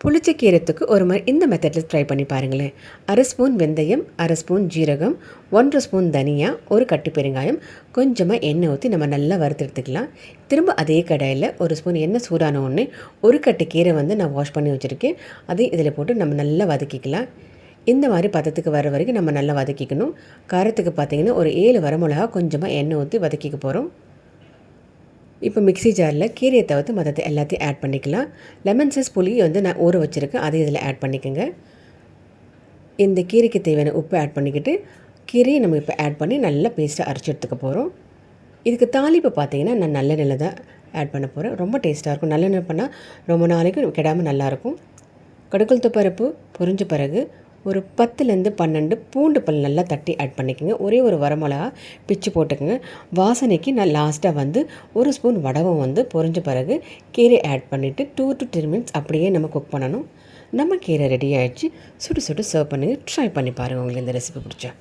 புளிச்ச கீரத்துக்கு ஒரு மாதிரி இந்த மெத்தடில் ட்ரை பண்ணி பாருங்களேன். 1/2 ஸ்பூன் வெந்தயம், 1/2 ஸ்பூன் ஜீரகம், 1 ஸ்பூன் தனியா, ஒரு கட்டு பெருங்காயம், கொஞ்சமாக எண்ணெய் ஊற்றி நம்ம நல்லா வறுத்தெடுத்துக்கலாம். திரும்ப அதே கடாயில் ஒரு ஸ்பூன் எண்ணெய் சூடான உடனே ஒரு கட்டு கீரை நான் வாஷ் பண்ணி வச்சுருக்கேன். அதையும் இதில் போட்டு நம்ம நல்லா வதக்கிக்கலாம். இந்த மாதிரி பதத்துக்கு வர வரைக்கும் நம்ம நல்லா வதக்கிக்கணும். காரத்துக்கு பார்த்திங்கன்னா ஒரு 7 வரமிளகா கொஞ்சமாக எண்ணெய் ஊற்றி வதக்கிக்க போகிறோம். இப்போ மிக்ஸி ஜாரில் கீரையை தவிர்த்து மற்றது எல்லாத்தையும் ஆட் பண்ணிக்கலாம். லெமன் சைஸ் புளி நான் ஊற வச்சுருக்கேன், அதை இதில் ஆட் பண்ணிக்கோங்க. இந்த கீரைக்கு தேவையான உப்பு ஆட் பண்ணிக்கிட்டு கீரையை நம்ம இப்போ ஆட் பண்ணி நல்லா பேஸ்ட்டாக அரைச்சி எடுத்துக்க போகிறோம். இதுக்கு தாளிப்பு பார்த்திங்கன்னா நான் நல்லெண்ணெயில் தான் ஆட் பண்ண போகிறேன். ரொம்ப டேஸ்ட்டாக இருக்கும். நல்லெண்ணெய் பண்ணால் ரொம்ப நாளைக்கும் கெடாமல் நல்லாயிருக்கும். கடுகுளுத்த பருப்பு பொரிஞ்ச பிறகு ஒரு 10லேருந்து 12 பூண்டு பல் நல்லா தட்டி ஆட் பண்ணிக்கோங்க. ஒரே ஒரு வரமிளகா பிச்சு போட்டுக்கோங்க. வாசனைக்கு நான் லாஸ்ட்டாக ஒரு ஸ்பூன் வடகம் பொரிஞ்ச பிறகு கீரை ஆட் பண்ணிவிட்டு 2 to 3 மினிட்ஸ் அப்படியே நம்ம குக் பண்ணணும். நம்ம கீரை ரெடி ஆகிடுச்சு. சுடு சுடு சர்வ் பண்ணுங்கள். ட்ரை பண்ணி பாருங்கள் உங்களுக்கு இந்த ரெசிபி பிடிச்சா.